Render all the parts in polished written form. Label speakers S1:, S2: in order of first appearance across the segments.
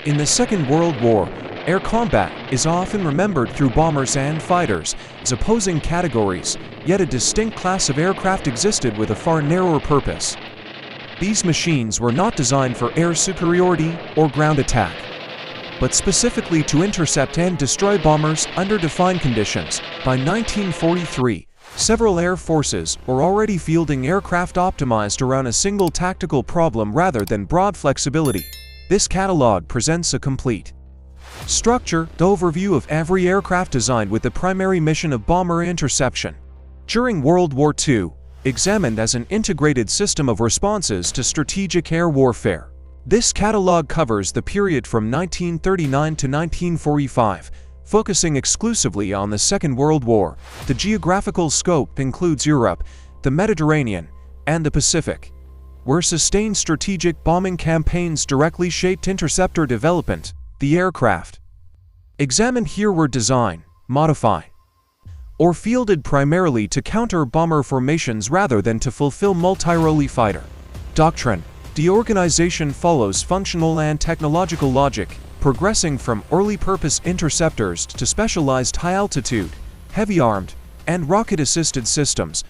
S1: In the Second World War, air combat is often remembered through bombers and fighters as opposing categories, yet a distinct class of aircraft existed with a far narrower purpose. These machines were not designed for air superiority or ground attack, but specifically to intercept and destroy bombers under defined conditions. By 1943, several air forces were already fielding aircraft optimized around a single tactical problem rather than broad flexibility. This catalog presents a complete structured overview of every aircraft designed with the primary mission of bomber interception during World War II, examined as an integrated system of responses to strategic air warfare. This catalog covers the period from 1939 to 1945, focusing exclusively on the Second World War. The geographical scope includes Europe, the Mediterranean, and the Pacific, where sustained strategic bombing campaigns directly shaped interceptor development. The aircraft examined here were designed, modified, or fielded primarily to counter bomber formations rather than to fulfill multi-role fighter doctrine. The organization follows functional and technological logic, progressing from early-purpose interceptors to specialized high-altitude, heavy-armed, and rocket-assisted systems.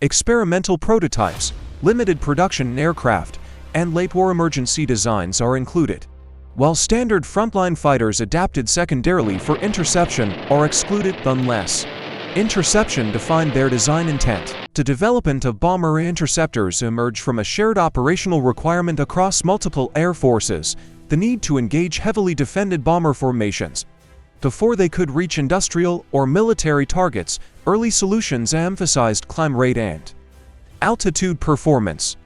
S1: Experimental prototypes, limited production aircraft, and late-war emergency designs are included, while standard frontline fighters adapted secondarily for interception are excluded unless interception defined their design intent. The development of bomber interceptors emerged from a shared operational requirement across multiple air forces, the need to engage heavily defended bomber formations. Before they could reach industrial or military targets, early solutions emphasized climb rate and altitude performance,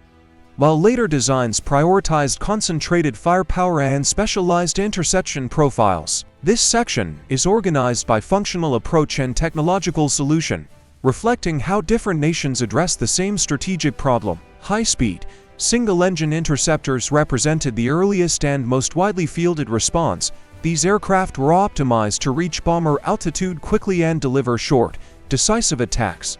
S1: while later designs prioritized concentrated firepower and specialized interception profiles. This section is organized by functional approach and technological solution, reflecting how different nations address the same strategic problem. High-speed, single-engine interceptors represented the earliest and most widely fielded response. These aircraft were optimized to reach bomber altitude quickly and deliver short, decisive attacks.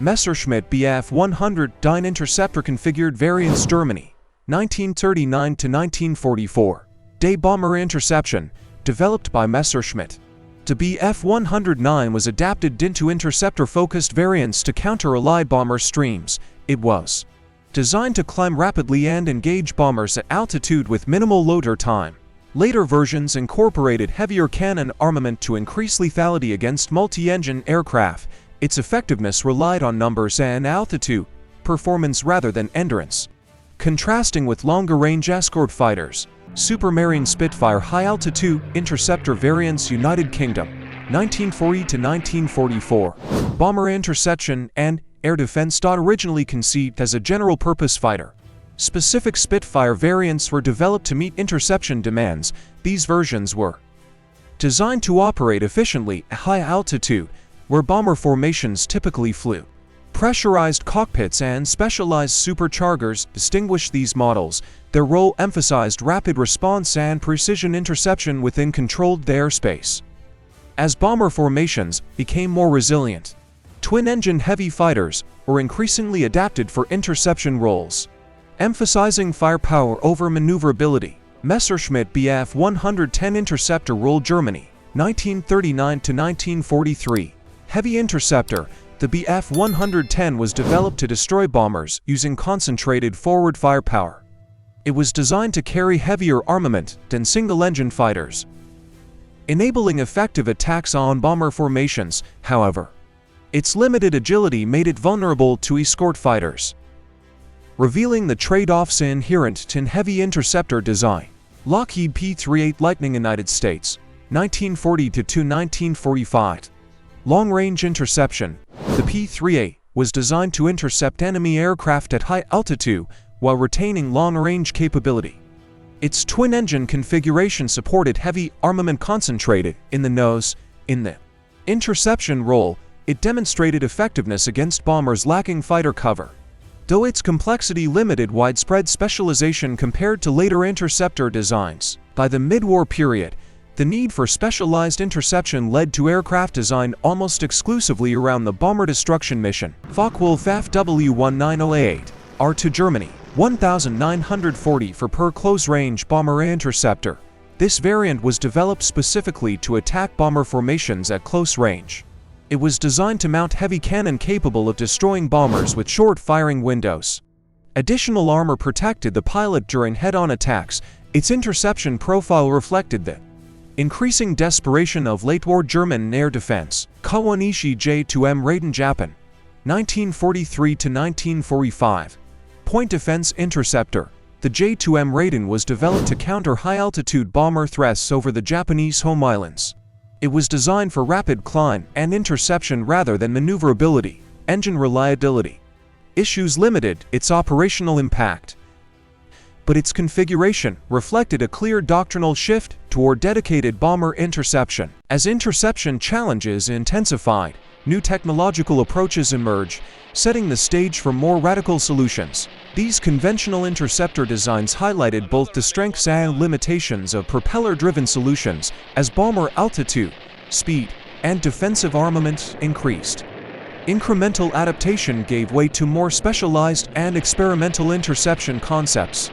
S1: Messerschmitt Bf 100 Dine Interceptor configured variants Germany, 1939 to 1944. Day bomber interception, developed by Messerschmitt. The Bf 109 was adapted into interceptor-focused variants to counter Allied bomber streams. It was designed to climb rapidly and engage bombers at altitude with minimal loader time. Later versions incorporated heavier cannon armament to increase lethality against multi-engine aircraft. Its effectiveness relied on numbers and altitude performance rather than endurance. Contrasting with longer-range escort fighters, Supermarine Spitfire high-altitude interceptor variants United Kingdom, 1940 to 1944. Bomber interception and air defense. Originally conceived as a general-purpose fighter, specific Spitfire variants were developed to meet interception demands. These versions were designed to operate efficiently at high altitude, where bomber formations typically flew. Pressurized cockpits and specialized superchargers distinguished these models. Their role emphasized rapid response and precision interception within controlled airspace. As bomber formations became more resilient, twin-engine heavy fighters were increasingly adapted for interception roles, emphasizing firepower over maneuverability. Messerschmitt Bf 110 Interceptor role Germany, 1939 to 1943. Heavy interceptor. The Bf 110 was developed to destroy bombers using concentrated forward firepower. It was designed to carry heavier armament than single-engine fighters, enabling effective attacks on bomber formations. However, its limited agility made it vulnerable to escort fighters, revealing the trade-offs inherent in heavy interceptor design. Lockheed P-38 Lightning United States, 1940 to 1945. Long-range interception. The P-38 was designed to intercept enemy aircraft at high altitude while retaining long-range capability. Its twin-engine configuration supported heavy armament concentrated in the nose. In the interception role, it demonstrated effectiveness against bombers lacking fighter cover, though its complexity limited widespread specialization compared to later interceptor designs. By the mid-war period, the need for specialized interception led to aircraft designed almost exclusively around the bomber destruction mission. Focke-Wulf FW-1908, R2 Germany, 1940 for per close-range bomber interceptor. This variant was developed specifically to attack bomber formations at close range. It was designed to mount heavy cannon capable of destroying bombers with short firing windows. Additional armor protected the pilot during head-on attacks. Its interception profile reflected the increasing desperation of late-war German air defense. Kawanishi J-2M Raiden Japan, 1943–1945. Point Defense Interceptor. The J-2M Raiden was developed to counter high-altitude bomber threats over the Japanese home islands. It was designed for rapid climb and interception rather than maneuverability. Engine reliability issues limited its operational impact, but its configuration reflected a clear doctrinal shift toward dedicated bomber interception. As interception challenges intensified, new technological approaches emerged, setting the stage for more radical solutions. These conventional interceptor designs highlighted both the strengths and limitations of propeller-driven solutions as bomber altitude, speed, and defensive armament increased. Incremental adaptation gave way to more specialized and experimental interception concepts,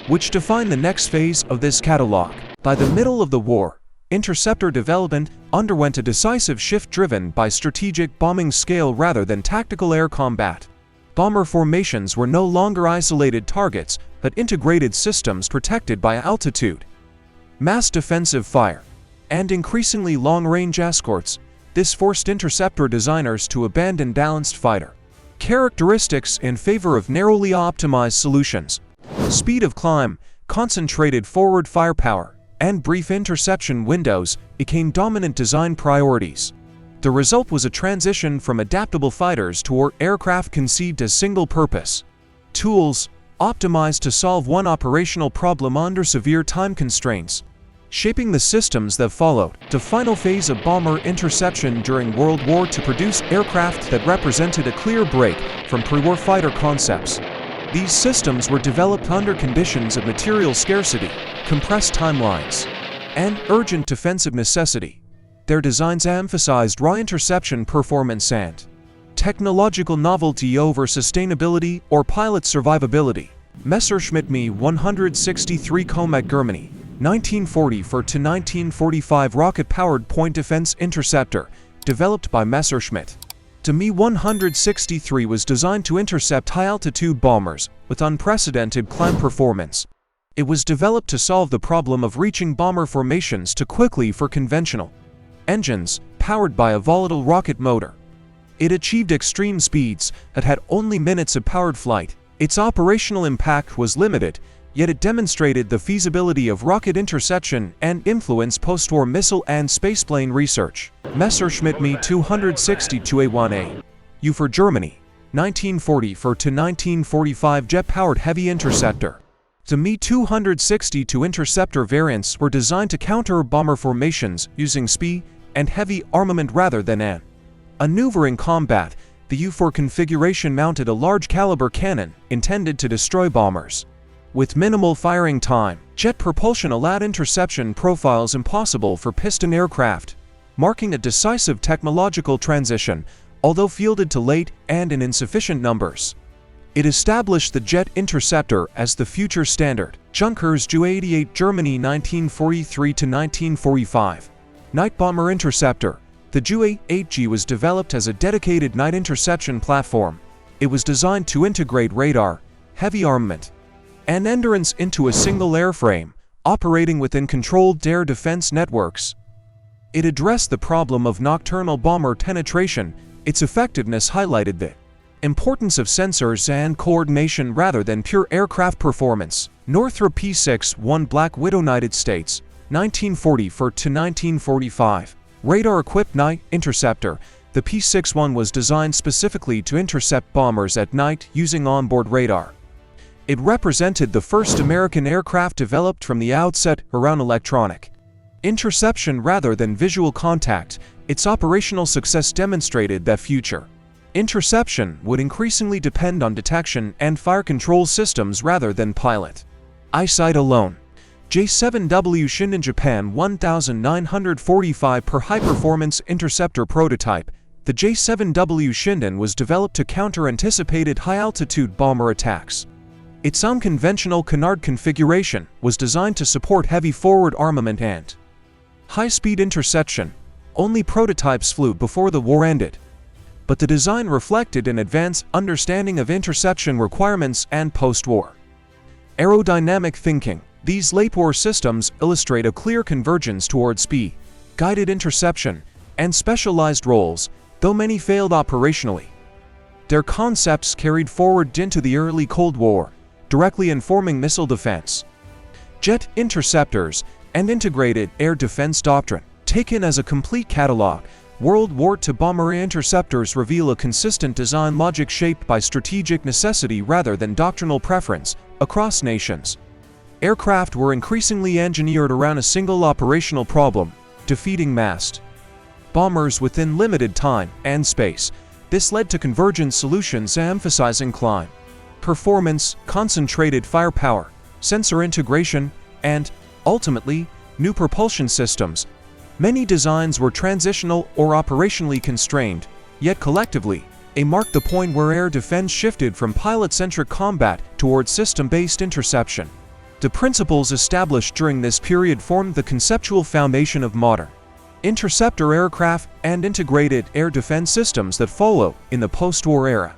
S1: which define the next phase of this catalog. By the middle of the war, interceptor development underwent a decisive shift driven by strategic bombing scale rather than tactical air combat. Bomber formations were no longer isolated targets, but integrated systems protected by altitude, mass defensive fire, and increasingly long-range escorts. This forced interceptor designers to abandon balanced fighter characteristics in favor of narrowly optimized solutions. Speed of climb, concentrated forward firepower, and brief interception windows became dominant design priorities. The result was a transition from adaptable fighters toward aircraft conceived as single-purpose tools, optimized to solve one operational problem under severe time constraints, shaping the systems that followed. The final phase of bomber interception during World War II produced aircraft that represented a clear break from pre-war fighter concepts. These systems were developed under conditions of material scarcity, compressed timelines, and urgent defensive necessity. Their designs emphasized raw interception performance and technological novelty over sustainability or pilot survivability. Messerschmitt Me 163 Comac Germany, 1944–1945 rocket-powered point defense interceptor, developed by Messerschmitt. The Me-163 was designed to intercept high-altitude bombers with unprecedented climb performance. It was developed to solve the problem of reaching bomber formations too quickly for conventional engines, powered by a volatile rocket motor. It achieved extreme speeds that had only minutes of powered flight. Its operational impact was limited, yet it demonstrated the feasibility of rocket interception and influenced post-war missile and spaceplane research. Messerschmitt Me 262A1A. U for Germany, 1944–1945 jet-powered heavy interceptor. The Me-262 interceptor variants were designed to counter bomber formations using speed and heavy armament rather than an maneuvering combat. The U-4 configuration mounted a large-caliber cannon intended to destroy bombers. With minimal firing time, jet propulsion allowed interception profiles impossible for piston aircraft, marking a decisive technological transition, although fielded too late and in insufficient numbers. It established the jet interceptor as the future standard. Junkers Ju-88 Germany 1943–1945. Night bomber interceptor. The Ju-8G was developed as a dedicated night interception platform. It was designed to integrate radar, heavy armament, and endurance into a single airframe, operating within controlled air defense networks. It addressed the problem of nocturnal bomber penetration. Its effectiveness highlighted the importance of sensors and coordination rather than pure aircraft performance. Northrop P-61 Black Widow United States, 1944–1945. Radar-equipped night interceptor. The P-61 was designed specifically to intercept bombers at night using onboard radar. It represented the first American aircraft developed from the outset around electronic interception rather than visual contact. Its operational success demonstrated that future interception would increasingly depend on detection and fire control systems rather than pilot eyesight alone. J-7W Shinden Japan 1945 per high-performance interceptor prototype. The J-7W Shinden was developed to counter anticipated high-altitude bomber attacks. Its unconventional canard configuration was designed to support heavy forward armament and high-speed interception. Only prototypes flew before the war ended, but the design reflected an advanced understanding of interception requirements and post-war aerodynamic thinking. These late-war systems illustrate a clear convergence toward speed, guided interception, and specialized roles, though many failed operationally. Their concepts carried forward into the early Cold War, directly informing missile defense, jet interceptors, and integrated air defense doctrine. Taken as a complete catalog, World War II bomber interceptors reveal a consistent design logic shaped by strategic necessity rather than doctrinal preference across nations. Aircraft were increasingly engineered around a single operational problem: defeating massed bombers within limited time and space. This led to convergent solutions emphasizing climb performance, concentrated firepower, sensor integration, and, ultimately, new propulsion systems. Many designs were transitional or operationally constrained, yet collectively, they marked the point where air defense shifted from pilot-centric combat toward system-based interception. The principles established during this period formed the conceptual foundation of modern interceptor aircraft and integrated air defense systems that follow in the post-war era.